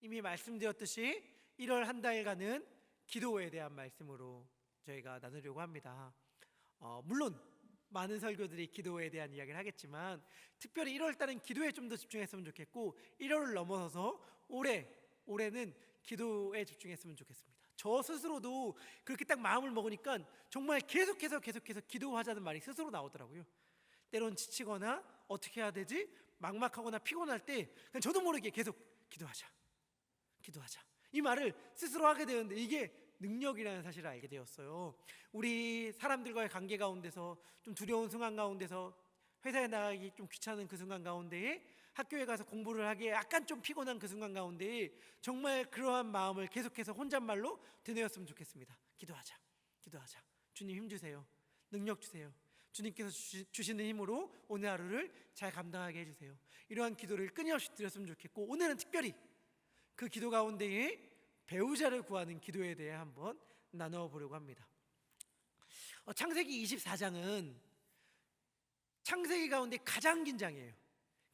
이미 말씀드렸듯이 1월 한 달간은 기도에 대한 말씀으로 저희가 나누려고 합니다. 물론 많은 설교들이 기도에 대한 이야기를 하겠지만 특별히 1월 달은 기도에 좀 더 집중했으면 좋겠고 1월을 넘어서서 올해는 기도에 집중했으면 좋겠습니다. 저 스스로도 그렇게 딱 마음을 먹으니까 정말 계속해서 기도하자는 말이 스스로 나오더라고요. 때론 지치거나 어떻게 해야 되지? 막막하거나 피곤할 때 그냥 저도 모르게 계속 기도하자 이 말을 스스로 하게 되는데 이게 능력이라는 사실을 알게 되었어요. 우리 사람들과의 관계 가운데서 좀 두려운 순간 가운데서 회사에 나가기 좀 귀찮은 그 순간 가운데에 학교에 가서 공부를 하기에 약간 좀 피곤한 그 순간 가운데에 정말 그러한 마음을 계속해서 혼잣말로 되뇌었으면 좋겠습니다. 기도하자. 주님 힘 주세요. 능력 주세요. 주님께서 주시는 힘으로 오늘 하루를 잘 감당하게 해주세요. 이러한 기도를 끊임없이 드렸으면 좋겠고 오늘은 특별히 그 기도 가운데에 배우자를 구하는 기도에 대해 한번 나눠보려고 합니다. 창세기 24장은 창세기 가운데 가장 긴 장이에요.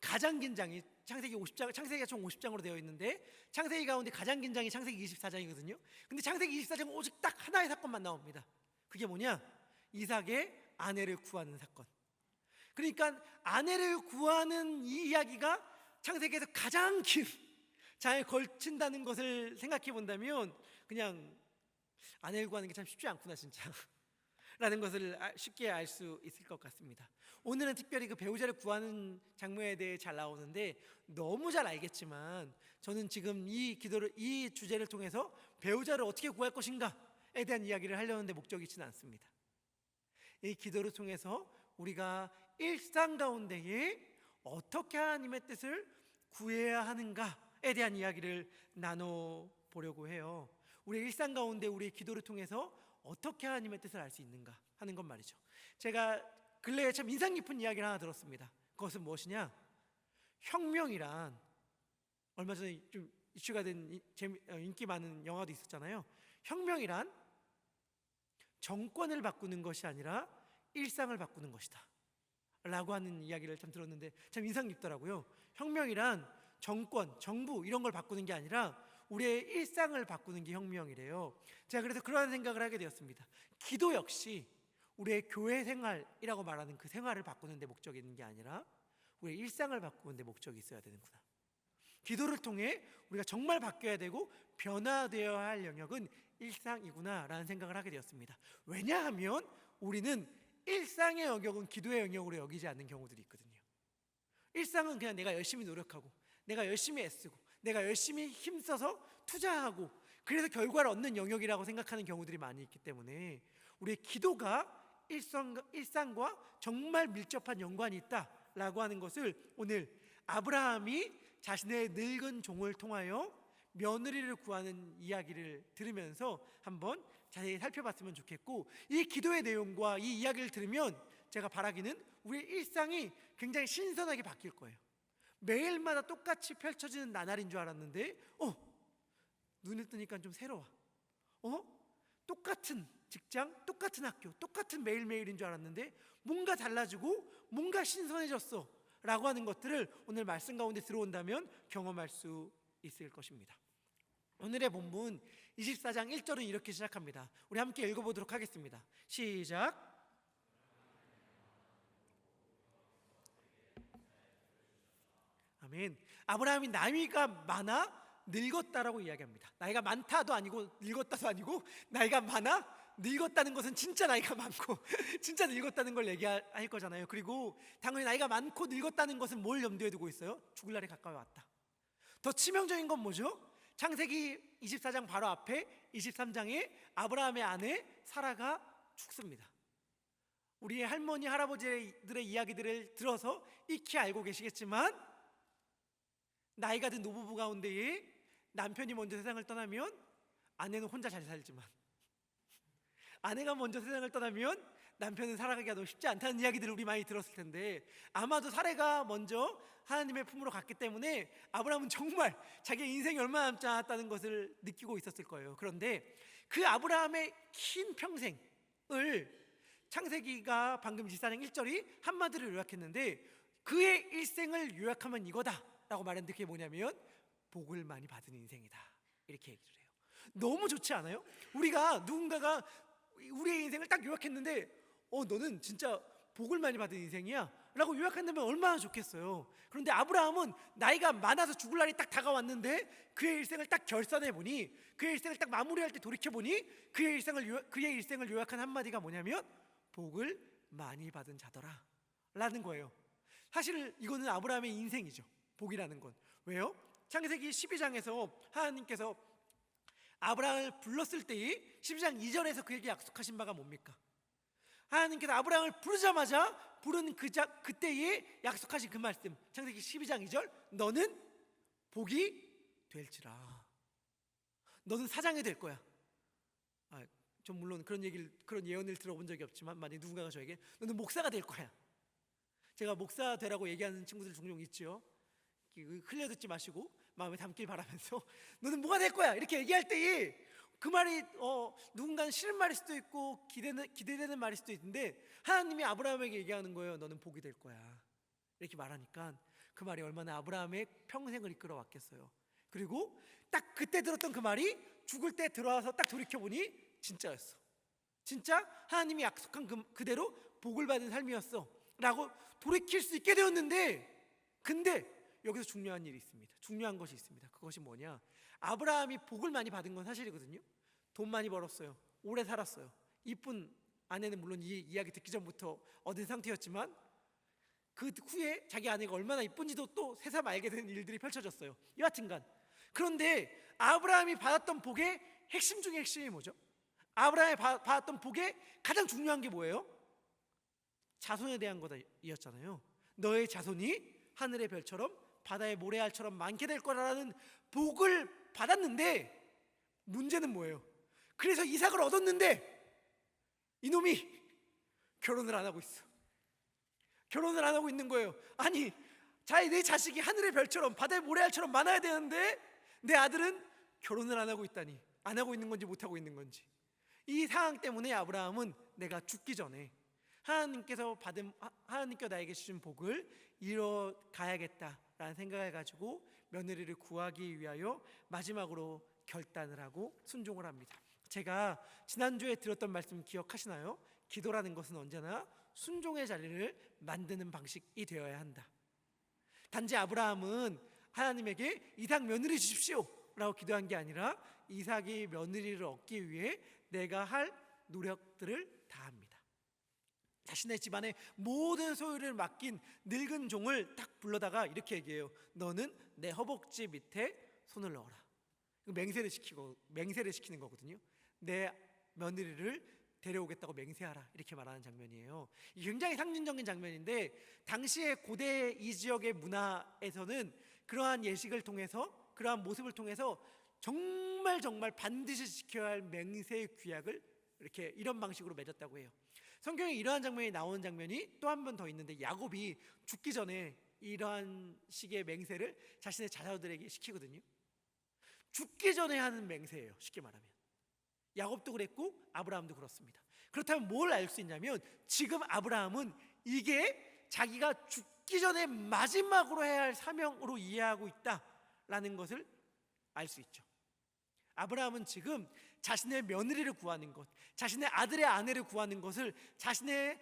가장 긴 장이 창세기가 총 50장으로 되어 있는데 창세기 가운데 가장 긴 장이 창세기 24장이거든요. 근데 창세기 24장은 오직 딱 하나의 사건만 나옵니다. 그게 뭐냐? 이삭의 아내를 구하는 사건. 그러니까 아내를 구하는 이 이야기가 창세기에서 가장 긴 장에 걸친다는 것을 생각해 본다면 그냥 아내를 구하는 게 참 쉽지 않구나 진짜 라는 것을 쉽게 알 수 있을 것 같습니다. 오늘은 특별히 그 배우자를 구하는 장면에 대해 잘 나오는데 너무 잘 알겠지만 저는 지금 이 주제를 통해서 배우자를 어떻게 구할 것인가에 대한 이야기를 하려는데 목적이 있지는 않습니다. 이 기도를 통해서 우리가 일상 가운데에 어떻게 하나님의 뜻을 구해야 하는가에 대한 이야기를 나눠보려고 해요. 우리 일상 가운데 우리의 기도를 통해서 어떻게 하나님의 뜻을 알 수 있는가 하는 것 말이죠. 제가 근래에 참 인상 깊은 이야기를 하나 들었습니다. 그것은 무엇이냐? 혁명이란 얼마 전에 좀 이슈가 된 인기 많은 영화도 있었잖아요. 혁명이란 정권을 바꾸는 것이 아니라 일상을 바꾸는 것이다 라고 하는 이야기를 참 들었는데 참 인상 깊더라고요. 혁명이란 정권, 정부 이런 걸 바꾸는 게 아니라 우리의 일상을 바꾸는 게 혁명이래요. 제가 그래서 그러한 생각을 하게 되었습니다. 기도 역시 우리의 교회 생활이라고 말하는 그 생활을 바꾸는 데 목적이 있는 게 아니라 우리의 일상을 바꾸는 데 목적이 있어야 되는구나. 기도를 통해 우리가 정말 바뀌어야 되고 변화되어야 할 영역은 일상이구나 라는 생각을 하게 되었습니다. 왜냐하면 우리는 일상의 영역은 기도의 영역으로 여기지 않는 경우들이 있거든요. 일상은 그냥 내가 열심히 노력하고 내가 열심히 애쓰고 내가 열심히 힘써서 투자하고 그래서 결과를 얻는 영역이라고 생각하는 경우들이 많이 있기 때문에 우리의 기도가 일상과 정말 밀접한 연관이 있다라고 하는 것을 오늘 아브라함이 자신의 늙은 종을 통하여 며느리를 구하는 이야기를 들으면서 한번 자세히 살펴봤으면 좋겠고 이 기도의 내용과 이 이야기를 들으면 제가 바라기는 우리의 일상이 굉장히 신선하게 바뀔 거예요. 매일마다 똑같이 펼쳐지는 나날인 줄 알았는데 눈을 뜨니까 좀 새로워. 똑같은 직장, 똑같은 학교, 똑같은 매일매일인 줄 알았는데 뭔가 달라지고 뭔가 신선해졌어 라고 하는 것들을 오늘 말씀 가운데 들어온다면 경험할 수 있을 것입니다. 오늘의 본문 24장 1절은 이렇게 시작합니다. 우리 함께 읽어보도록 하겠습니다. 시작. 아멘. 아브라함이 나이가 많아 늙었다라고 이야기합니다. 나이가 많다도 아니고 늙었다도 아니고 나이가 많아 늙었다는 것은 진짜 나이가 많고 진짜 늙었다는 걸 얘기할 거잖아요. 그리고 당연히 나이가 많고 늙었다는 것은 뭘 염두에 두고 있어요? 죽을 날이 가까이 왔다. 더 치명적인 건 뭐죠? 창세기 24장 바로 앞에 23장에 아브라함의 아내 사라가 죽습니다. 우리의 할머니 할아버지들의 이야기들을 들어서 익히 알고 계시겠지만 나이가 든 노부부 가운데에 남편이 먼저 세상을 떠나면 아내는 혼자 잘 살지만 아내가 먼저 세상을 떠나면 남편은 살아가기가 너무 쉽지 않다는 이야기들을 우리 많이 들었을 텐데 아마도 사례가 먼저 하나님의 품으로 갔기 때문에 아브라함은 정말 자기의 인생이 얼마나 남지 않았다는 것을 느끼고 있었을 거예요. 그런데 그 아브라함의 긴 평생을 창세기가 방금 24장 1절이 한마디로 요약했는데 그의 일생을 요약하면 이거다 라고 말했는데 그게 뭐냐면 복을 많이 받은 인생이다, 이렇게 얘기를 해요. 너무 좋지 않아요? 우리가 누군가가 우리의 인생을 딱 요약했는데 너는 진짜 복을 많이 받은 인생이야 라고 요약한다면 얼마나 좋겠어요. 그런데 아브라함은 나이가 많아서 죽을 날이 딱 다가왔는데 그의 일생을 딱 결산해보니, 그의 일생을 딱 마무리할 때 돌이켜보니 그의 일생을 요약한 한마디가 뭐냐면 복을 많이 받은 자더라 라는 거예요. 사실 이거는 아브라함의 인생이죠, 복이라는 건. 왜요? 창세기 12장에서 하나님께서 아브라함을 불렀을 때의 12장 2절에서 그에게 약속하신 바가 뭡니까? 하나님께서 아브라함을 부르자마자 부른 그때에 약속하신 그 말씀, 창세기 12장 2절, 너는 복이 될지라. 너는 사장이 될 거야. 전 물론 그런 예언을 들어본 적이 없지만 만약 누군가가 저에게 너는 목사가 될 거야, 제가 목사 되라고 얘기하는 친구들 종종 있죠. 흘려듣지 마시고 마음에 담길 바라면서 너는 뭐가 될 거야 이렇게 얘기할 때에 그 말이 누군가는 싫은 말일 수도 있고 기대되는 말일 수도 있는데, 하나님이 아브라함에게 얘기하는 거예요. 너는 복이 될 거야 이렇게 말하니까 그 말이 얼마나 아브라함의 평생을 이끌어 왔겠어요. 그리고 딱 그때 들었던 그 말이 죽을 때 들어와서 딱 돌이켜보니 진짜였어. 진짜 하나님이 약속한 그대로 복을 받은 삶이었어 라고 돌이킬 수 있게 되었는데, 근데 여기서 중요한 일이 있습니다. 중요한 것이 있습니다. 그것이 뭐냐? 아브라함이 복을 많이 받은 건 사실이거든요. 돈 많이 벌었어요. 오래 살았어요. 이쁜 아내는 물론 이 이야기 듣기 전부터 얻은 상태였지만 그 후에 자기 아내가 얼마나 이쁜지도 또 새삼 알게 된 일들이 펼쳐졌어요. 여하튼간, 그런데 아브라함이 받았던 복의 핵심 중에 핵심이 뭐죠? 아브라함이 받았던 복의 가장 중요한 게 뭐예요? 자손에 대한 거였잖아요. 너의 자손이 하늘의 별처럼 바다의 모래알처럼 많게 될 거라는 복을 받았는데, 문제는 뭐예요? 그래서 이삭을 얻었는데 이놈이 결혼을 안 하고 있어. 결혼을 안 하고 있는 거예요. 아니, 내 자식이 하늘의 별처럼 바다의 모래알처럼 많아야 되는데 내 아들은 결혼을 안 하고 있다니. 안 하고 있는 건지 못 하고 있는 건지. 이 상황 때문에 아브라함은 내가 죽기 전에 하나님께서 나에게 주신 복을 이뤄가야겠다라는 생각을 가지고 며느리를 구하기 위하여 마지막으로 결단을 하고 순종을 합니다. 제가 지난주에 들었던 말씀 기억하시나요? 기도라는 것은 언제나 순종의 자리를 만드는 방식이 되어야 한다. 단지 아브라함은 하나님에게 이삭 며느리 주십시오 라고 기도한 게 아니라 이삭이 며느리를 얻기 위해 내가 할 노력들을 다합니다. 자신의 집안의 모든 소유를 맡긴 늙은 종을 딱 불러다가 이렇게 얘기해요. 너는 내 허벅지 밑에 손을 넣어라. 맹세를 시키는 거거든요. 내 며느리를 데려오겠다고 맹세하라, 이렇게 말하는 장면이에요. 굉장히 상징적인 장면인데, 당시의 고대 이 지역의 문화에서는 그러한 예식을 통해서, 그러한 모습을 통해서 정말 반드시 지켜야 할 맹세의 규약을 이런 방식으로 맺었다고 해요. 성경에 이러한 장면이 나오는 장면이 또 한 번 더 있는데, 야곱이 죽기 전에 이러한 식의 맹세를 자신의 자녀들에게 시키거든요. 죽기 전에 하는 맹세예요, 쉽게 말하면. 야곱도 그랬고 아브라함도 그렇습니다. 그렇다면 뭘 알 수 있냐면, 지금 아브라함은 이게 자기가 죽기 전에 마지막으로 해야 할 사명으로 이해하고 있다라는 것을 알 수 있죠. 아브라함은 지금 자신의 며느리를 구하는 것, 자신의 아들의 아내를 구하는 것을 자신의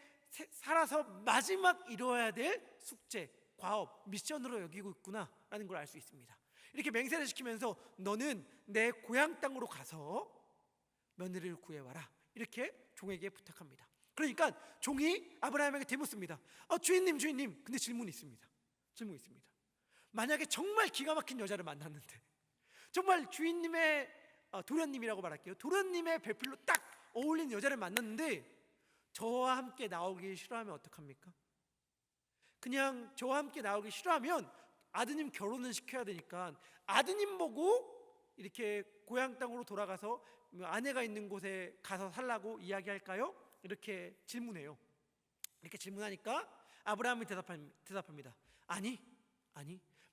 살아서 마지막 이루어야 될 숙제, 과업, 미션으로 여기고 있구나라는 걸 알 수 있습니다. 이렇게 맹세를 시키면서 너는 내 고향 땅으로 가서 며느리를 구해와라, 이렇게 종에게 부탁합니다. 그러니까 종이 아브라함에게 대묻습니다. 주인님, 근데 질문이 있습니다. 만약에 정말 기가 막힌 여자를 만났는데, 정말 주인님의 도련님이라고 말할게요. 도련님의 배필로 딱 어울리는 여자를 만났는데 저와 함께 나오기 싫어하면 어떡합니까? 그냥 저와 함께 나오기 싫어하면 아드님 결혼을 시켜야 되니까 아드님 보고 이렇게 고향 땅으로 돌아가서 아내가 있는 곳에 가서 살라고 이야기할까요? 이렇게 질문해요. 이렇게 질문하니까 아브라함이 대답합니다. 아니,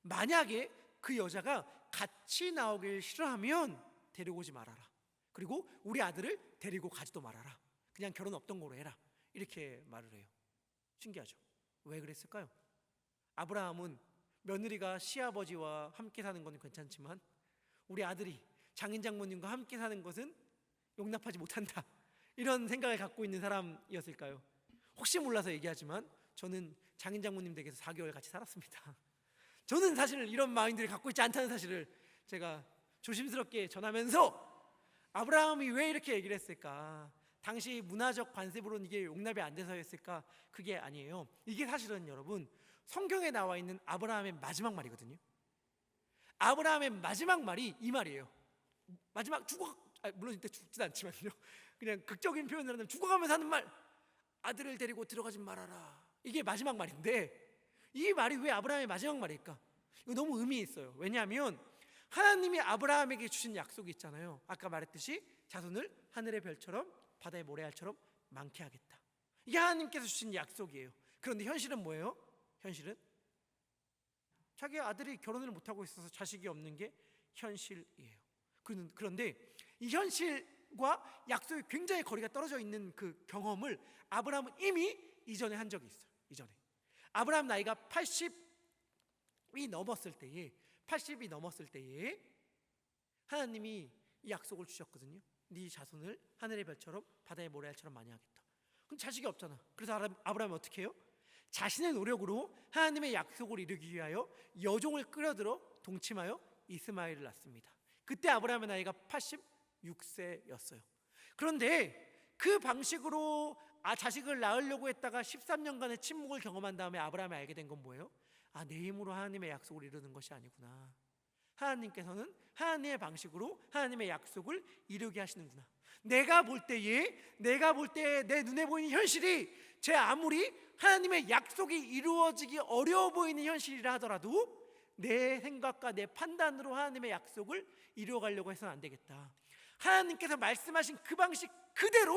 만약에 그 여자가 같이 나오길 싫어하면 데리고 오지 말아라. 그리고 우리 아들을 데리고 가지도 말아라. 그냥 결혼 없던 거로 해라. 이렇게 말을 해요. 신기하죠? 왜 그랬을까요? 아브라함은 며느리가 시아버지와 함께 사는 건 괜찮지만 우리 아들이 장인 장모님과 함께 사는 것은 용납하지 못한다, 이런 생각을 갖고 있는 사람이었을까요? 혹시 몰라서 얘기하지만 저는 장인 장모님 댁에서 4개월 같이 살았습니다. 저는 사실 이런 마인드를 갖고 있지 않다는 사실을 제가 조심스럽게 전하면서, 아브라함이 왜 이렇게 얘기를 했을까? 당시 문화적 관습으로는 이게 용납이 안 돼서였을까? 그게 아니에요. 이게 사실은 여러분 성경에 나와 있는 아브라함의 마지막 말이거든요. 아브라함의 마지막 말이 이 말이에요. 마지막 물론 이때 죽지도 않지만요, 그냥 극적인 표현을 하면 죽어가면서 하는 말, 아들을 데리고 들어가지 말아라. 이게 마지막 말인데, 이 말이 왜 아브라함의 마지막 말일까? 이거 너무 의미 있어요. 왜냐하면 하나님이 아브라함에게 주신 약속이 있잖아요. 아까 말했듯이 자손을 하늘의 별처럼 바다의 모래알처럼 많게 하겠다. 이게 하나님께서 주신 약속이에요. 그런데 현실은 뭐예요? 현실은 자기 아들이 결혼을 못하고 있어서 자식이 없는 게 현실이에요. 그런데 이 현실과 약속이 굉장히 거리가 떨어져 있는 그 경험을 아브라함은 이미 이전에 한 적이 있어요. 이전에 아브라함 나이가 80이 넘었을 때에 하나님이 이 약속을 주셨거든요. 네 자손을 하늘의 별처럼 바다의 모래알처럼 많이 하겠다. 그럼 자식이 없잖아. 그래서 아브라함이 어떻게 해요? 자신의 노력으로 하나님의 약속을 이루기 위하여 여종을 끌어들여 동침하여 이스마엘을 낳습니다. 그때 아브라함의 나이가 86세였어요. 그런데 그 방식으로 자식을 낳으려고 했다가 13년간의 침묵을 경험한 다음에 아브라함이 알게 된 건 뭐예요? 내 힘으로 하나님의 약속을 이루는 것이 아니구나. 하나님께서는 하나님의 방식으로 하나님의 약속을 이루게 하시는구나. 내가 볼 때에 내 눈에 보이는 현실이 제 아무리 하나님의 약속이 이루어지기 어려워 보이는 현실이라 하더라도 내 생각과 내 판단으로 하나님의 약속을 이루어가려고 해서는 안 되겠다. 하나님께서 말씀하신 그 방식 그대로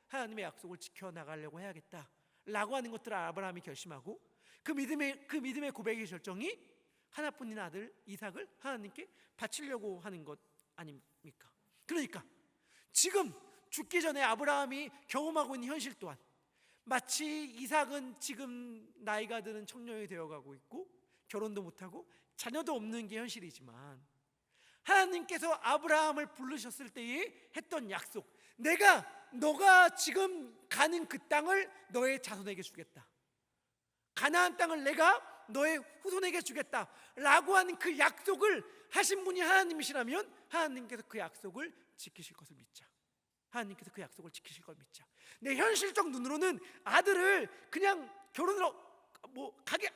하나님의 약속을 지켜나가려고 해야겠다 라고 하는 것들을 아브라함이 결심하고, 그 믿음의 고백의 결정이 하나뿐인 아들 이삭을 하나님께 바치려고 하는 것 아닙니까? 그러니까 지금 죽기 전에 아브라함이 경험하고 있는 현실 또한 마치 이삭은 지금 나이가 드는 청년이 되어가고 있고 결혼도 못하고 자녀도 없는 게 현실이지만, 하나님께서 아브라함을 부르셨을 때에 했던 약속, 너가 지금 가는 그 땅을 너의 자손에게 주겠다, 가나안 땅을 내가 너의 후손에게 주겠다 라고 하는 그 약속을 하신 분이 하나님이시라면 하나님께서 그 약속을 지키실 것을 믿자. 하나님께서 그 약속을 지키실 걸 믿자. 내 현실적 눈으로는 아들을 그냥 결혼을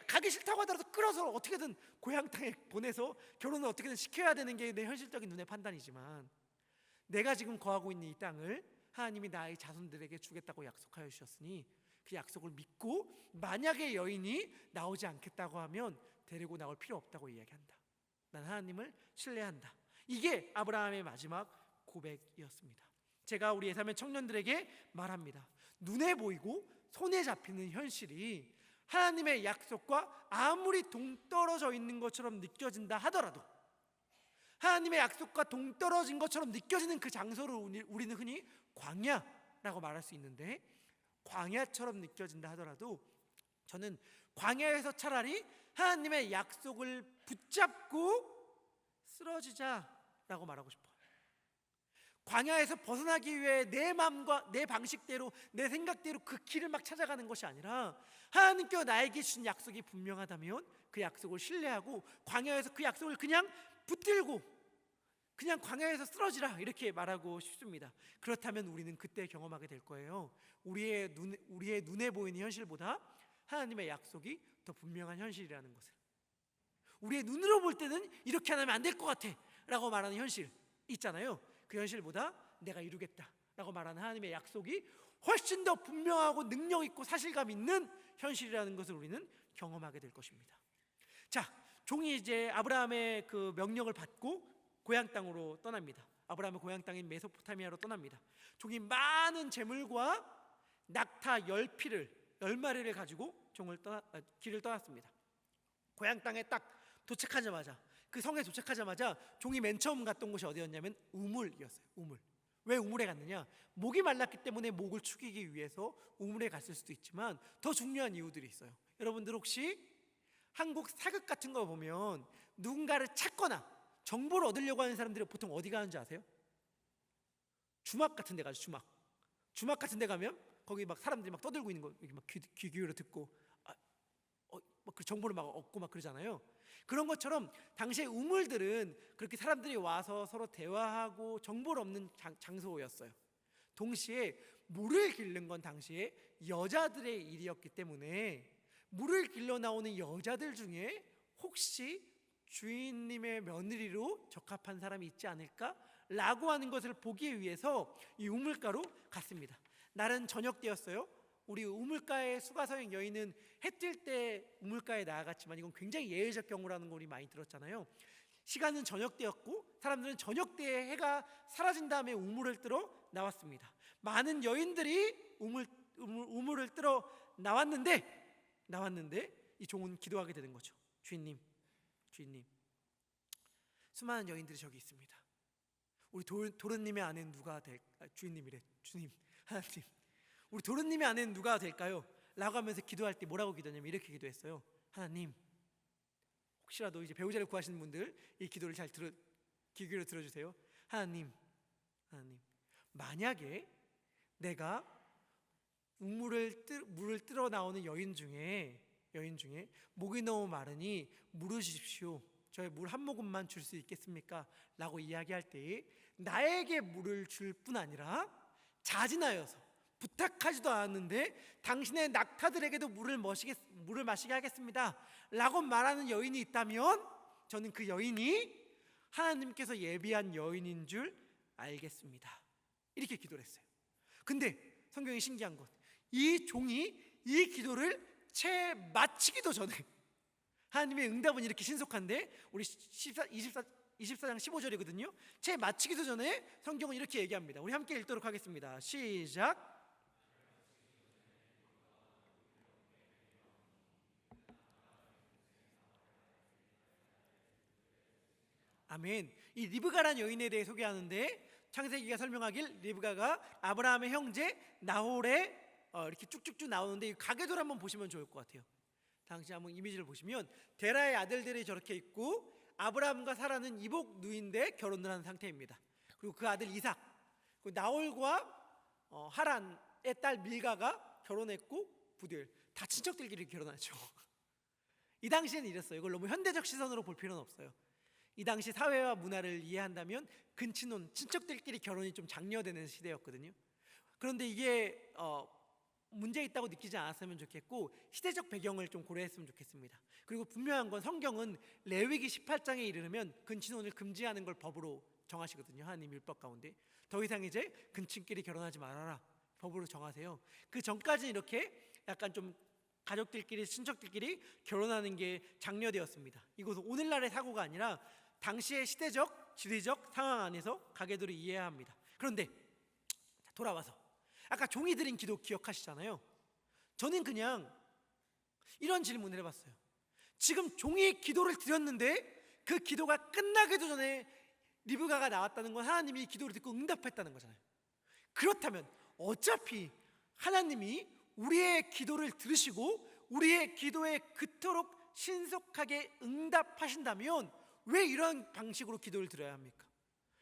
가기 싫다고 하더라도 끌어서 어떻게든 고향 땅에 보내서 결혼을 어떻게든 시켜야 되는 게 내 현실적인 눈의 판단이지만, 내가 지금 거하고 있는 이 땅을 하나님이 나의 자손들에게 주겠다고 약속하여 주셨으니 그 약속을 믿고, 만약에 여인이 나오지 않겠다고 하면 데리고 나올 필요 없다고 이야기한다. 난 하나님을 신뢰한다. 이게 아브라함의 마지막 고백이었습니다. 제가 우리 예사면 청년들에게 말합니다. 눈에 보이고 손에 잡히는 현실이 하나님의 약속과 아무리 동떨어져 있는 것처럼 느껴진다 하더라도, 하나님의 약속과 동떨어진 것처럼 느껴지는 그 장소를 우리는 흔히 광야라고 말할 수 있는데, 광야처럼 느껴진다 하더라도 저는 광야에서 차라리 하나님의 약속을 붙잡고 쓰러지자라고 말하고 싶어요. 광야에서 벗어나기 위해 내 마음과 내 방식대로 내 생각대로 그 길을 막 찾아가는 것이 아니라, 하나님께서 나에게 주신 약속이 분명하다면 그 약속을 신뢰하고 광야에서 그 약속을 그냥 붙들고 그냥 광야에서 쓰러지라, 이렇게 말하고 싶습니다. 그렇다면 우리는 그때 경험하게 될 거예요. 우리의 눈에 보이는 현실보다 하나님의 약속이 더 분명한 현실이라는 것을. 우리의 눈으로 볼 때는 이렇게 하면 안 될 것 같아 라고 말하는 현실 있잖아요. 그 현실보다 내가 이루겠다 라고 말하는 하나님의 약속이 훨씬 더 분명하고 능력 있고 사실감 있는 현실이라는 것을 우리는 경험하게 될 것입니다. 자, 종이 이제 아브라함의 그 명령을 받고 고향 땅으로 떠납니다. 아브라함의 고향 땅인 메소포타미아로 떠납니다. 종이 많은 재물과 낙타 10마리를 가지고 길을 떠났습니다. 고향 땅에 딱 도착하자마자, 그 성에 도착하자마자 종이 맨 처음 갔던 곳이 어디였냐면 우물이었어요. 우물. 왜 우물에 갔느냐? 목이 말랐기 때문에 목을 축이기 위해서 우물에 갔을 수도 있지만 더 중요한 이유들이 있어요. 여러분들 혹시 한국 사극 같은 거 보면 누군가를 찾거나 정보를 얻으려고 하는 사람들이 보통 어디 가는지 아세요? 주막 같은 데 가죠. 주막 같은 데 가면 거기 막 사람들이 막 떠들고 있는 거 이렇게 막 귀 기울여 듣고 막 그 정보를 막 얻고 막 그러잖아요. 그런 것처럼 당시의 우물들은 그렇게 사람들이 와서 서로 대화하고 정보를 얻는 장소였어요. 동시에 물을 길른 건 당시에 여자들의 일이었기 때문에 물을 길러 나오는 여자들 중에 혹시 주인님의 며느리로 적합한 사람이 있지 않을까라고 하는 것을 보기 위해서 이 우물가로 갔습니다. 날은 저녁 때였어요. 우리 우물가의 수가서행 여인은 해 뜰 때 우물가에 나아갔지만 이건 굉장히 예외적 경우라는 걸 우리 많이 들었잖아요. 시간은 저녁 때였고 사람들은 저녁 때에 해가 사라진 다음에 우물을 뜨러 나왔습니다. 많은 여인들이 우물을 뜨러 나왔는데 이 종은 기도하게 되는 거죠. 주인님, 수많은 여인들이 저기 있습니다. 우리 도련님의 아내는 누가 주인님이래. 주님, 하나님, 우리 도련님의 아내는 누가 될까요? 라고 하면서 기도할 때 뭐라고 기도하냐면 이렇게 기도했어요. 하나님, 혹시라도 이제 배우자를 구하시는 분들 이 기도를 잘 귀 기울여 들어주세요. 하나님, 만약에 내가 물을 뜨러 나오는 여인 중에 목이 너무 마르니 물을 주십시오. 저의 물 한 모금만 줄 수 있겠습니까? 라고 이야기할 때 나에게 물을 줄 뿐 아니라 자진하여서 부탁하지도 않았는데 당신의 낙타들에게도 물을 마시게 하겠습니다 라고 말하는 여인이 있다면 저는 그 여인이 하나님께서 예비한 여인인 줄 알겠습니다. 이렇게 기도를 했어요. 근데 성경이 신기한 것, 이 종이 이 기도를 채 마치기도 전에 하나님의 응답은 이렇게 신속한데 우리 24장 15절이거든요. 채 마치기도 전에 성경은 이렇게 얘기합니다. 우리 함께 읽도록 하겠습니다. 시작. 아멘. 이 리브가라는 여인에 대해 소개하는데 창세기가 설명하길 리브가가 아브라함의 형제 나홀의 이렇게 쭉쭉쭉 나오는데 이 가계도를 한번 보시면 좋을 것 같아요. 당시 한번 이미지를 보시면 데라의 아들들이 저렇게 있고 아브라함과 사라는 이복 누이인데 결혼을 한 상태입니다. 그리고 그 아들 이삭, 나홀과 하란의 딸 밀가가 결혼했고 부들 다 친척들끼리 결혼하죠. 이 당시에는 이랬어요. 이걸 너무 현대적 시선으로 볼 필요는 없어요. 이 당시 사회와 문화를 이해한다면 근친혼, 친척들끼리 결혼이 좀 장려되는 시대였거든요. 그런데 이게 문제 있다고 느끼지 않았으면 좋겠고 시대적 배경을 좀 고려했으면 좋겠습니다. 그리고 분명한 건 성경은 레위기 18장에 이르면 근친혼을 금지하는 걸 법으로 정하시거든요. 하나님 율법 가운데 더 이상 이제 근친끼리 결혼하지 말아라 법으로 정하세요. 그 전까지는 이렇게 약간 좀 가족들끼리 친척들끼리 결혼하는 게 장려되었습니다. 이것은 오늘날의 사고가 아니라 당시의 시대적 지리적 상황 안에서 가계도를 이해해야 합니다. 그런데 돌아와서 아까 종이 드린 기도 기억하시잖아요. 저는 그냥 이런 질문을 해봤어요. 지금 종이 기도를 드렸는데 그 기도가 끝나기도 전에 리브가가 나왔다는 건 하나님이 기도를 듣고 응답했다는 거잖아요. 그렇다면 어차피 하나님이 우리의 기도를 들으시고 우리의 기도에 그토록 신속하게 응답하신다면 왜 이런 방식으로 기도를 드려야 합니까?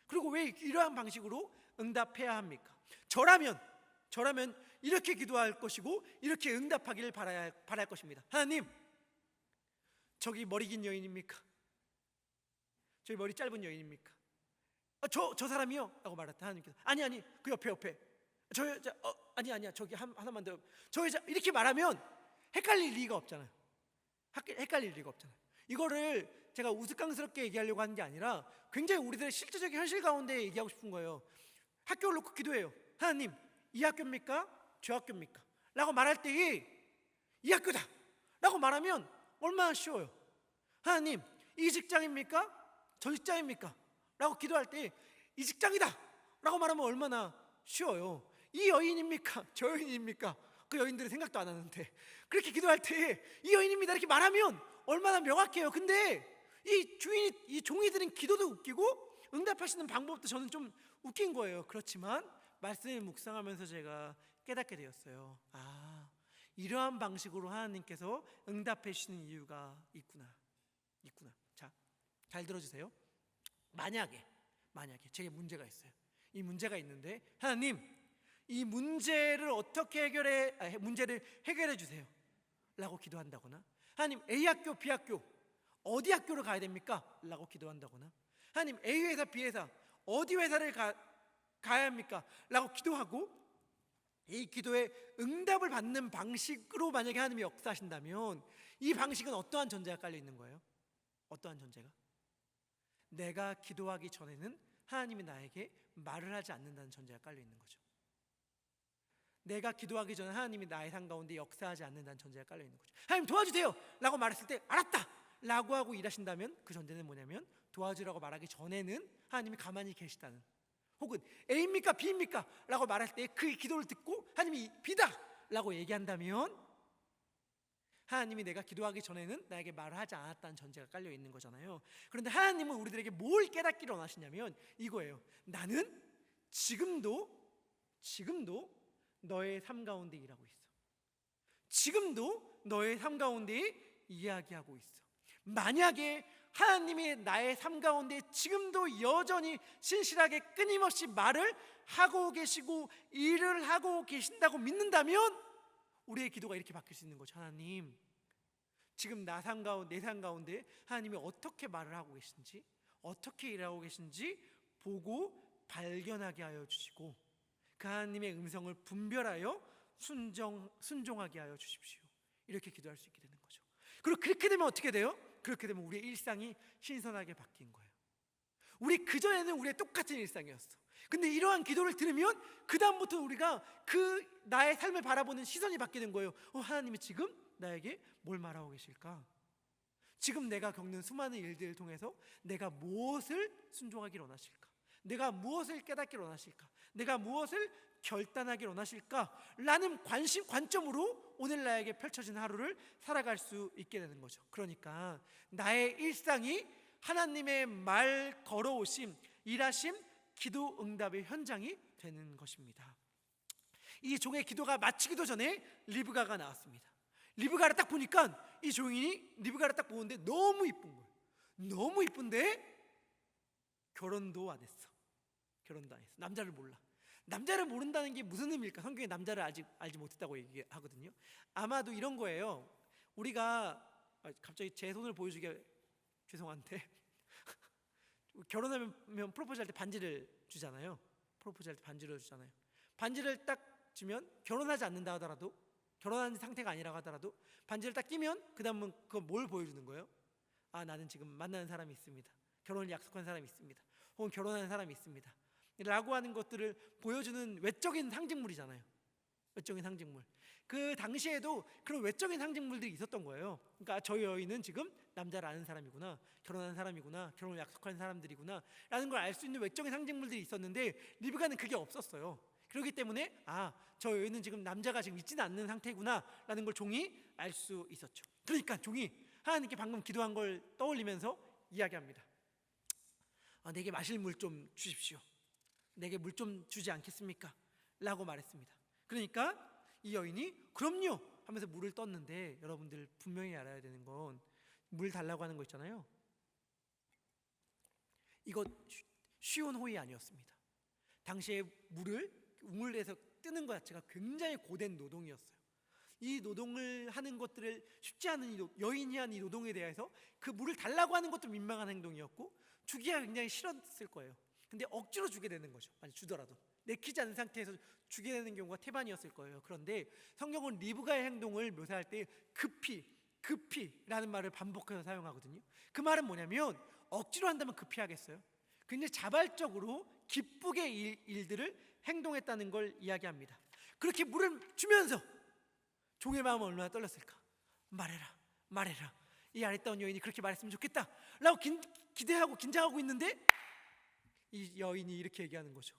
그리고 왜 이러한 방식으로 응답해야 합니까? 저라면 이렇게 기도할 것이고 이렇게 응답하기를 바랄 것입니다. 하나님, 저기 머리 긴 여인입니까? 저기 머리 짧은 여인입니까? 저 사람이요? 라고 말했다. 하나님께서 아니 그 옆에 아니야 저기 하나만 더 저 여자 이렇게 말하면 헷갈릴 리가 없잖아요. 이거를 제가 우스꽝스럽게 얘기하려고 하는 게 아니라 굉장히 우리들의 실제적인 현실 가운데 얘기하고 싶은 거예요. 학교를 놓고 기도해요. 하나님, 이 학교입니까? 저 학교입니까? 라고 말할 때에 이 학교다 라고 말하면 얼마나 쉬워요. 하나님, 이 직장입니까? 저 직장입니까? 라고 기도할 때 이 직장이다 라고 말하면 얼마나 쉬워요. 이 여인입니까? 저 여인입니까? 그 여인들은 생각도 안 하는데 그렇게 기도할 때 이 여인입니다 이렇게 말하면 얼마나 명확해요. 근데 이 종이 드린 기도도 웃기고 응답하시는 방법도 저는 좀 웃긴 거예요. 그렇지만 말씀을 묵상하면서 제가 깨닫게 되었어요. 이러한 방식으로 하나님께서 응답해 주시는 이유가 있구나. 자, 잘 들어주세요. 만약에 제게 문제가 있어요. 이 문제가 있는데 하나님, 이 문제를 문제를 해결해 주세요 라고 기도한다거나, 하나님 A 학교 B 학교 어디 학교를 가야 됩니까? 라고 기도한다거나, 하나님 A 회사 B 회사 어디 회사를 가야 합니까? 라고 기도하고, 이 기도에 응답을 받는 방식으로 만약에 하나님이 역사하신다면 이 방식은 어떠한 전제가 깔려 있는 거예요? 어떠한 전제가? 내가 기도하기 전에는 하나님이 나에게 말을 하지 않는다는 전제가 깔려 있는 거죠. 내가 기도하기 전에 하나님이 나의 삶 가운데 역사하지 않는다는 전제가 깔려 있는 거죠. 하나님 도와주세요 라고 말했을 때 알았다 라고 하고 일하신다면 그 전제는 뭐냐면, 도와주라고 말하기 전에는 하나님이 가만히 계시다는, 혹은 A입니까 B입니까 라고 말할 때 그 기도를 듣고 하나님이 B다 라고 얘기한다면 하나님이 내가 기도하기 전에는 나에게 말을 하지 않았다는 전제가 깔려 있는 거잖아요. 그런데 하나님은 우리들에게 뭘 깨닫기를 원하시냐면 이거예요. 나는 지금도 너의 삶 가운데 일하고 있어. 지금도 너의 삶 가운데 이야기하고 있어. 만약에 하나님이 나의 삶 가운데 지금도 여전히 신실하게 끊임없이 말을 하고 계시고 일을 하고 계신다고 믿는다면 우리의 기도가 이렇게 바뀔 수 있는 거죠. 하나님, 지금 내 삶 가운데 하나님이 어떻게 말을 하고 계신지, 어떻게 일하고 계신지 보고 발견하게 하여 주시고 그 하나님의 음성을 분별하여 순종하게 하여 주십시오. 이렇게 기도할 수 있게 되는 거죠. 그리고 그렇게 되면 어떻게 돼요? 그렇게 되면 우리의 일상이 신선하게 바뀐 거예요. 우리 그전에는 우리의 똑같은 일상이었어. 근데 이러한 기도를 들으면 그 다음부터 우리가 나의 삶을 바라보는 시선이 바뀌는 거예요. 하나님이 지금 나에게 뭘 말하고 계실까? 지금 내가 겪는 수많은 일들을 통해서 내가 무엇을 순종하기를 원하실까? 내가 무엇을 깨닫기를 원하실까? 내가 무엇을 결단하기를 원하실까? 라는 관점으로 오늘 나에게 펼쳐진 하루를 살아갈 수 있게 되는 거죠. 그러니까 나의 일상이 하나님의 말 걸어오심, 일하심, 기도 응답의 현장이 되는 것입니다. 이 종의 기도가 마치기도 전에 리브가가 나왔습니다. 리브가를 딱 보니까 이 종인이 리브가를 딱 보는데 너무 이쁜 거예요. 너무 이쁜데 결혼도 안 했어. 남자를 몰라. 남자를 모른다는 게 무슨 의미일까? 성경에 남자를 아직 알지 못했다고 얘기하거든요. 아마도 이런 거예요. 우리가 갑자기 제 손을 보여주기가 죄송한데 결혼하면 프로포즈 할 때 반지를 주잖아요. 반지를 딱 주면 결혼하지 않는다 하더라도, 결혼한 상태가 아니라고 하더라도 반지를 딱 끼면 그 다음은 그건 뭘 보여주는 거예요? 나는 지금 만나는 사람이 있습니다. 결혼을 약속한 사람이 있습니다. 혹은 결혼하는 사람이 있습니다 라고 하는 것들을 보여주는 외적인 상징물이잖아요. 외적인 상징물. 그 당시에도 그런 외적인 상징물들이 있었던 거예요. 그러니까 저 여인은 지금 남자를 아는 사람이구나, 결혼한 사람이구나, 결혼을 약속한 사람들이구나 라는 걸 알 수 있는 외적인 상징물들이 있었는데 리브가는 그게 없었어요. 그렇기 때문에 저 여인은 지금 남자가 지금 있지는 않는 상태구나 라는 걸 종이 알 수 있었죠. 그러니까 종이 하나님께 방금 기도한 걸 떠올리면서 이야기합니다. 내게 마실 물 좀 주십시오. 내게 물 좀 주지 않겠습니까? 라고 말했습니다. 그러니까 이 여인이 그럼요 하면서 물을 떴는데, 여러분들 분명히 알아야 되는 건 물 달라고 하는 거 있잖아요. 이거 쉬운 호의 아니었습니다. 당시에 물을 우물에서 뜨는 것 자체가 굉장히 고된 노동이었어요. 이 노동을 하는 것들을 쉽지 않은 여인이 한 이 노동에 대해서 그 물을 달라고 하는 것도 민망한 행동이었고 주기가 굉장히 싫었을 거예요. 근데 억지로 주게 되는 거죠. 만약 주더라도 내키지 않은 상태에서 주게 되는 경우가 태반이었을 거예요. 그런데 성경은 리브가의 행동을 묘사할 때 급히라는 말을 반복해서 사용하거든요. 그 말은 뭐냐면 억지로 한다면 급히 하겠어요? 굉장히 자발적으로 기쁘게 일들을 행동했다는 걸 이야기합니다. 그렇게 물을 주면서 종의 마음은 얼마나 떨렸을까? 말해라. 이 아랫다운 여인이 그렇게 말했으면 좋겠다 라고 기대하고 긴장하고 있는데 이 여인이 이렇게 얘기하는 거죠.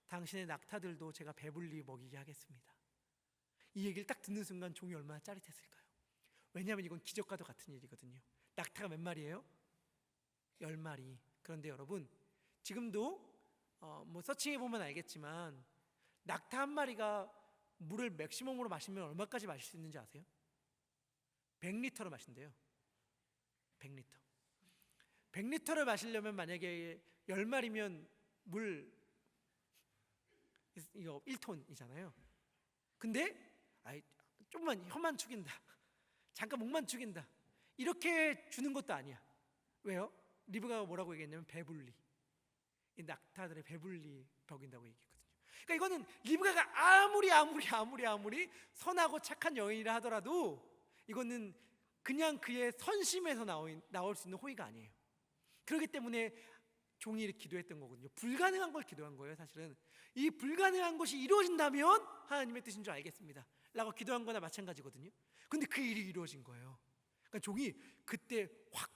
당신의 낙타들도 제가 배불리 먹이게 하겠습니다. 이 얘기를 딱 듣는 순간 종이 얼마나 짜릿했을까요? 왜냐하면 이건 기적과도 같은 일이거든요. 낙타가 몇 마리예요? 10마리. 그런데 여러분 지금도 서칭해보면 알겠지만 낙타 한 마리가 물을 맥시멈으로 마시면 얼마까지 마실 수 있는지 아세요? 100리터를 마신대요. 100리터. 100리터를 마시려면 만약에 10마리면 물 이거 1톤이잖아요. 근데 좀만 혀만 축인다, 잠깐 목만 축인다, 이렇게 주는 것도 아니야. 왜요? 리브가가 뭐라고 얘기했냐면 배불리, 이 낙타들의 배불리 벽인다고 얘기했거든요. 그러니까 이거는 리브가가 아무리 선하고 착한 여인이라 하더라도 이거는 그냥 그의 선심에서 나올 수 있는 호의가 아니에요. 그렇기 때문에 종이 이렇게 기도했던 거거든요. 불가능한 걸 기도한 거예요. 사실은 이 불가능한 것이 이루어진다면 하나님의 뜻인 줄 알겠습니다 라고 기도한 거나 마찬가지거든요. 근데 그 일이 이루어진 거예요. 그러니까 종이 그때 확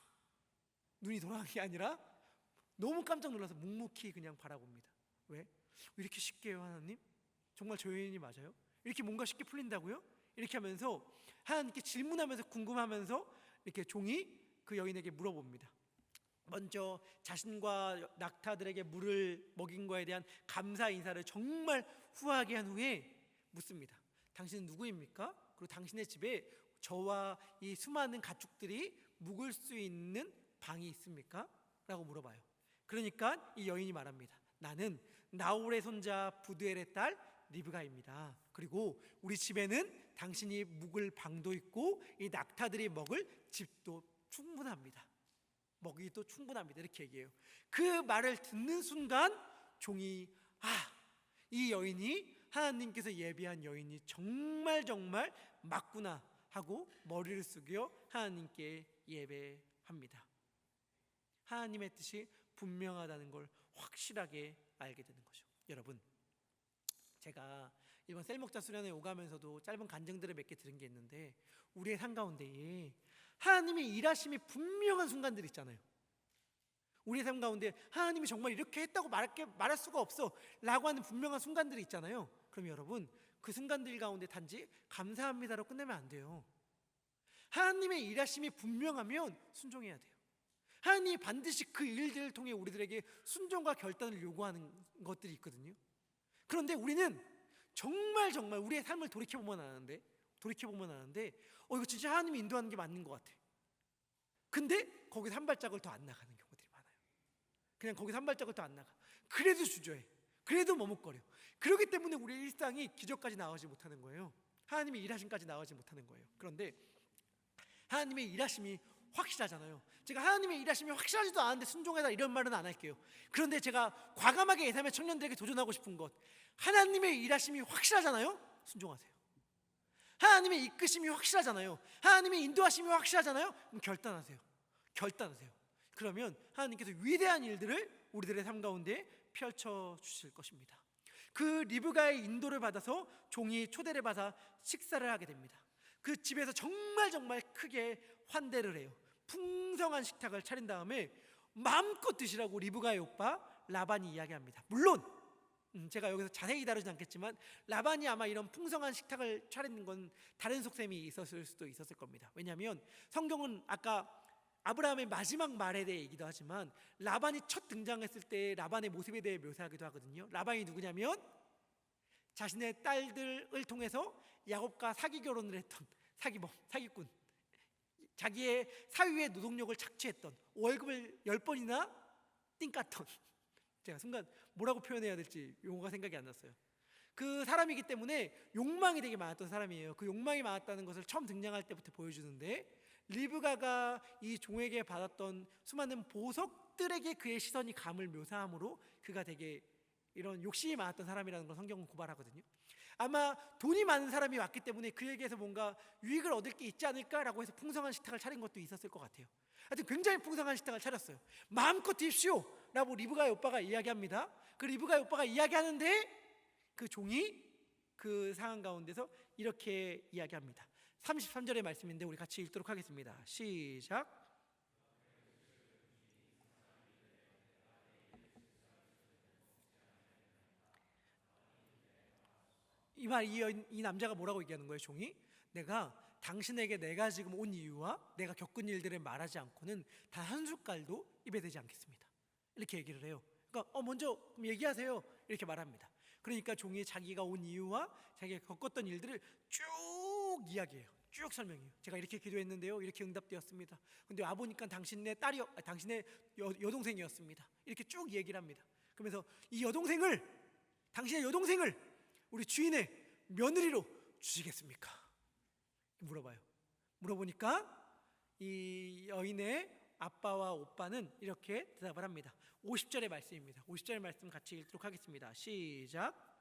눈이 돌아간 게 아니라 너무 깜짝 놀라서 묵묵히 그냥 바라봅니다. 왜 이렇게 쉽게요 하나님? 정말 저 여인이 맞아요? 이렇게 뭔가 쉽게 풀린다고요? 이렇게 하면서 하나님께 질문하면서 궁금하면서 이렇게 종이 그 여인에게 물어봅니다. 먼저 자신과 낙타들에게 물을 먹인 거에 대한 감사 인사를 정말 후하게 한 후에 묻습니다. 당신은 누구입니까? 그리고 당신의 집에 저와 이 수많은 가축들이 묵을 수 있는 방이 있습니까? 라고 물어봐요. 그러니까 이 여인이 말합니다. 나는 나홀의 손자 부두엘의 딸 리브가입니다. 그리고 우리 집에는 당신이 묵을 방도 있고 이 낙타들이 먹을 집도 충분합니다. 먹이도 충분합니다. 이렇게 얘기해요. 그 말을 듣는 순간 종이 이 여인이 하나님께서 예비한 여인이 정말 맞구나 하고 머리를 숙여 하나님께 예배합니다. 하나님의 뜻이 분명하다는 걸 확실하게 알게 되는 거죠. 여러분, 제가 이번 셀목자 수련회 오가면서도 짧은 간증들을 몇 개 들은 게 있는데, 우리의 삶 가운데에 하나님의 일하심이 분명한 순간들 있잖아요. 우리의 삶 가운데 하나님이 정말 이렇게 했다고 말할 수가 없어 라고 하는 분명한 순간들이 있잖아요. 그럼 여러분, 그 순간들 가운데 단지 감사합니다로 끝내면 안 돼요. 하나님의 일하심이 분명하면 순종해야 돼요. 하나님이 반드시 그 일들을 통해 우리들에게 순종과 결단을 요구하는 것들이 있거든요. 그런데 우리는 정말 우리의 삶을 돌이켜보면 아는데 이거 진짜 하나님이 인도하는 게 맞는 것 같아. 근데 거기서 한 발짝을 더 안 나가는 경우들이 많아요. 그냥 거기서 한 발짝을 더 안 나가. 그래도 주저해. 그래도 머뭇거려. 그렇기 때문에 우리의 일상이 기적까지 나오지 못하는 거예요. 하나님의 일하심까지 나오지 못하는 거예요. 그런데 하나님의 일하심이 확실하잖아요. 제가 하나님의 일하심이 확실하지도 않은데 순종해라 이런 말은 안 할게요. 그런데 제가 과감하게 예삼의 청년들에게 도전하고 싶은 것, 하나님의 일하심이 확실하잖아요. 순종하세요. 하나님의 이끄심이 확실하잖아요. 하나님의 인도하심이 확실하잖아요. 그럼 결단하세요. 그러면 하나님께서 위대한 일들을 우리들의 삶 가운데 펼쳐주실 것입니다. 그 리브가의 인도를 받아서 종이 초대를 받아 식사를 하게 됩니다. 그 집에서 정말 크게 환대를 해요. 풍성한 식탁을 차린 다음에 마음껏 드시라고 리브가의 오빠 라반이 이야기합니다. 물론 제가 여기서 자세히 다루진 않겠지만 라반이 아마 이런 풍성한 식탁을 차리는 건 다른 속셈이 있었을 수도 있었을 겁니다. 왜냐하면 성경은 아까 아브라함의 마지막 말에 대해 얘기도 하지만 라반이 첫 등장했을 때 라반의 모습에 대해 묘사하기도 하거든요. 라반이 누구냐면 자신의 딸들을 통해서 야곱과 사기 결혼을 했던 사기꾼, 자기의 사위의 노동력을 착취했던, 월급을 10번이나 띵깠던, 제가 순간 뭐라고 표현해야 될지 용어가 생각이 안 났어요. 그 사람이기 때문에 욕망이 되게 많았던 사람이에요. 그 욕망이 많았다는 것을 처음 등장할 때부터 보여주는데, 리브가가 이 종에게 받았던 수많은 보석들에게 그의 시선이 감을 묘사함으로 그가 되게 이런 욕심이 많았던 사람이라는 걸 성경은 고발하거든요. 아마 돈이 많은 사람이 왔기 때문에 그에게서 뭔가 유익을 얻을 게 있지 않을까라고 해서 풍성한 식탁을 차린 것도 있었을 것 같아요. 하여튼 굉장히 풍성한 식탁을 차렸어요. 마음껏 드십시오 라고 리브가의 오빠가 이야기합니다. 그 리브가의 오빠가 이야기하는데 그 종이 그 상황 가운데서 이렇게 이야기합니다. 33절의 말씀인데 우리 같이 읽도록 하겠습니다. 시작. 이 남자가 뭐라고 얘기하는 거예요? 종이 내가 당신에게 내가 지금 온 이유와 내가 겪은 일들을 말하지 않고는 단 한 숟갈도 입에 대지 않겠습니다. 이렇게 얘기를 해요. 그러니까 먼저 그럼 얘기하세요 이렇게 말합니다. 그러니까 종이 자기가 온 이유와 자기가 겪었던 일들을 쭉 이야기해요. 쭉 설명해요. 제가 이렇게 기도했는데요, 이렇게 응답되었습니다. 근데 와보니까 당신의 당신의 여동생이었습니다. 이렇게 쭉 얘기를 합니다. 그러면서 이 당신의 여동생을 우리 주인의 며느리로 주시겠습니까? 물어봐요. 물어보니까 이 여인의 아빠와 오빠는 이렇게 대답을 합니다. 50절의 말씀입니다. 50절의 말씀 같이 읽도록 하겠습니다. 시작.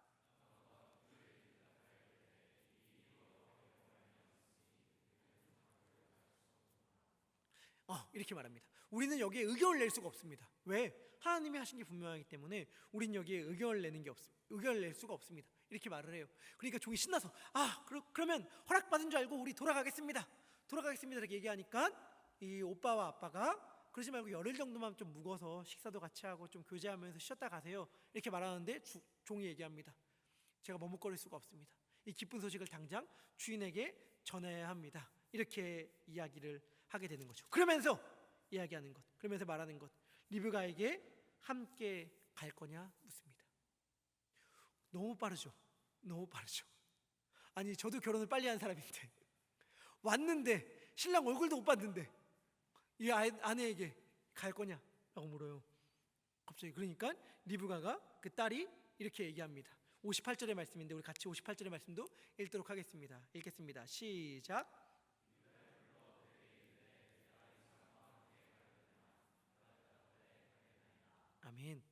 이렇게 말합니다. 우리는 여기에 의견을 낼 수가 없습니다. 왜? 하나님이 하신 게 분명하기 때문에 우리는 여기에 의견을 낼 수가 없습니다. 이렇게 말을 해요. 그러니까 종이 신나서 그러면 허락받은 줄 알고 우리 돌아가겠습니다 이렇게 얘기하니까 이 오빠와 아빠가 그러지 말고 열흘 정도만 좀 묵어서 식사도 같이 하고 좀 교제하면서 쉬었다 가세요 이렇게 말하는데 종이 얘기합니다. 제가 머뭇거릴 수가 없습니다. 이 기쁜 소식을 당장 주인에게 전해야 합니다. 이렇게 이야기를 하게 되는 거죠. 그러면서 이야기하는 것, 그러면서 말하는 것, 리브가에게 함께 갈 거냐 묻습니다. 너무 빠르죠. 아니 저도 결혼을 빨리 한 사람인데 왔는데 신랑 얼굴도 못 봤는데 이 아내에게 갈 거냐라고 물어요. 갑자기. 그러니까 리브가가 그 딸이 이렇게 얘기합니다. 58절의 말씀인데 우리 같이 58절의 말씀도 읽도록 하겠습니다. 읽겠습니다. 시작. 아멘.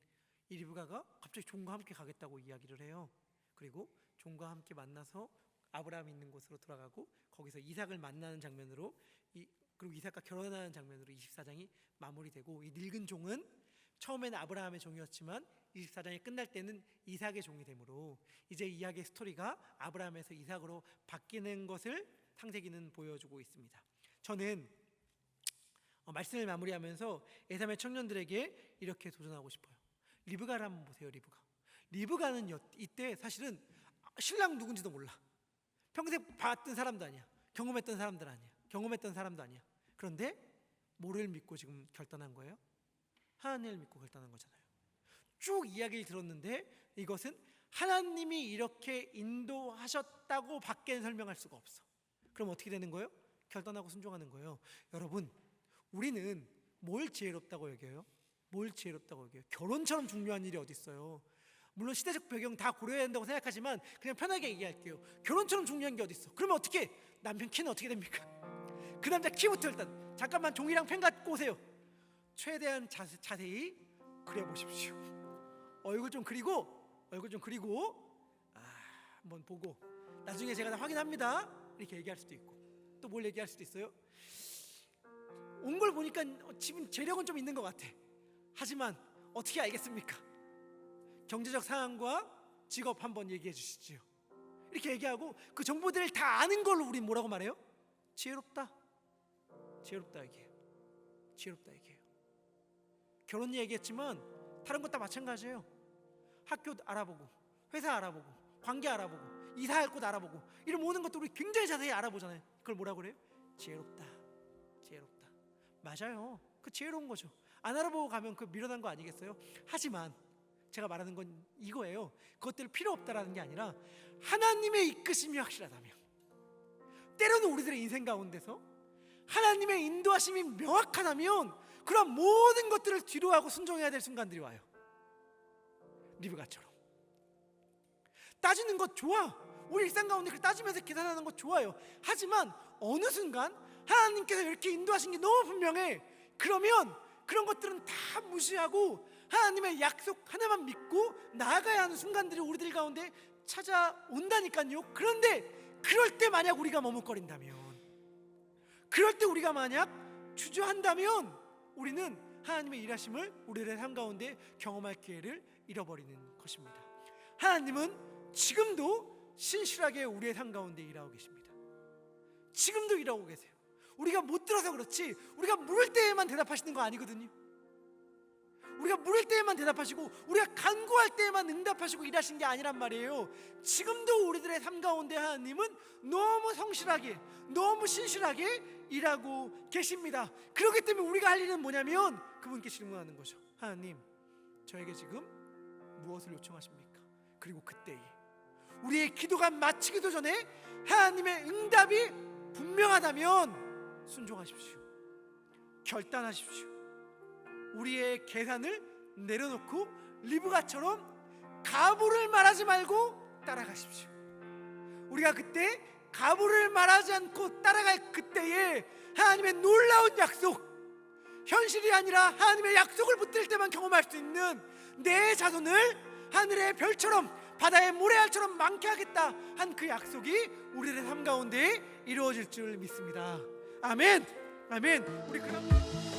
이 리브가가 갑자기 종과 함께 가겠다고 이야기를 해요. 그리고 종과 함께 만나서 아브라함이 있는 곳으로 돌아가고 거기서 이삭을 만나는 장면으로 그리고 이삭과 결혼하는 장면으로 24장이 마무리되고, 이 늙은 종은 처음에는 아브라함의 종이었지만 24장이 끝날 때는 이삭의 종이 되므로 이제 이야기의 스토리가 아브라함에서 이삭으로 바뀌는 것을 창세기는 보여주고 있습니다. 저는 말씀을 마무리하면서 예삼의 청년들에게 이렇게 도전하고 싶어요. 리브가를 한번 보세요. 리브가는 이때 사실은 신랑 누군지도 몰라. 평생 봤던 사람도 아니야. 경험했던 사람도 아니야. 그런데 뭐를 믿고 지금 결단한 거예요? 하나님을 믿고 결단한 거잖아요. 쭉 이야기를 들었는데 이것은 하나님이 이렇게 인도하셨다고 밖에 설명할 수가 없어. 그럼 어떻게 되는 거예요? 결단하고 순종하는 거예요. 여러분, 우리는 뭘 지혜롭다고 여겨요? 결혼처럼 중요한 일이 어디 있어요? 물론 시대적 배경 다 고려해야 한다고 생각하지만 그냥 편하게 얘기할게요. 결혼처럼 중요한 게 어디 있어? 그러면 어떻게? 남편 키는 어떻게 됩니까? 그 남자 키부터 일단 잠깐만 종이랑 펜 갖고 오세요. 최대한 자세히 그려보십시오. 얼굴 좀 그리고 한번 보고 나중에 제가 다 확인합니다 이렇게 얘기할 수도 있고, 또 뭘 얘기할 수도 있어요. 온 걸 보니까 지금 재력은 좀 있는 것 같아. 하지만 어떻게 알겠습니까? 경제적 상황과 직업 한번 얘기해 주시지요. 이렇게 얘기하고 그 정보들을 다 아는 걸로 우리 뭐라고 말해요? 지혜롭다 얘기해요. 결혼 얘기했지만 다른 것 다 마찬가지예요. 학교 알아보고, 회사 알아보고, 관계 알아보고, 이사할 곳 알아보고, 이런 모든 것도 우리 굉장히 자세히 알아보잖아요. 그걸 뭐라고 그래요? 지혜롭다. 맞아요. 그 지혜로운 거죠. 안 알아보고 가면 그 미련한 거 아니겠어요? 하지만 제가 말하는 건 이거예요. 그것들 필요 없다라는 게 아니라 하나님의 이끄심이 확실하다면, 때로는 우리들의 인생 가운데서 하나님의 인도하심이 명확하다면 그런 모든 것들을 뒤로하고 순종해야 될 순간들이 와요. 리브가처럼 따지는 것 좋아. 우리 일상 가운데 따지면서 계산하는 것 좋아요. 하지만 어느 순간 하나님께서 이렇게 인도하신 게 너무 분명해. 그러면 그런 것들은 다 무시하고 하나님의 약속 하나만 믿고 나아가야 하는 순간들이 우리들 가운데 찾아온다니까요. 그런데 그럴 때 만약 우리가 머뭇거린다면, 그럴 때 우리가 만약 주저한다면 우리는 하나님의 일하심을 우리의 삶 가운데 경험할 기회를 잃어버리는 것입니다. 하나님은 지금도 신실하게 우리의 삶 가운데 일하고 계십니다. 지금도 일하고 계세요. 우리가 못 들어서 그렇지, 우리가 물을 때에만 대답하시는 거 아니거든요. 우리가 물을 때에만 대답하시고 우리가 간구할 때에만 응답하시고 일하신 게 아니란 말이에요. 지금도 우리들의 삶 가운데 하나님은 너무 성실하게, 너무 신실하게 일하고 계십니다. 그렇기 때문에 우리가 할 일은 뭐냐면 그분께 질문하는 거죠. 하나님, 저에게 지금 무엇을 요청하십니까? 그리고 그때에 우리의 기도가 마치기도 전에 하나님의 응답이 분명하다면 순종하십시오. 결단하십시오. 우리의 계산을 내려놓고 리브가처럼 가부를 말하지 말고 따라가십시오. 우리가 그때 가부를 말하지 않고 따라갈 그때에 하나님의 놀라운 약속, 현실이 아니라 하나님의 약속을 붙들 때만 경험할 수 있는 내 자손을 하늘의 별처럼 바다의 모래알처럼 많게 하겠다 한 그 약속이 우리의 삶 가운데 이루어질 줄 믿습니다. 아멘. 아멘. 우리 그럼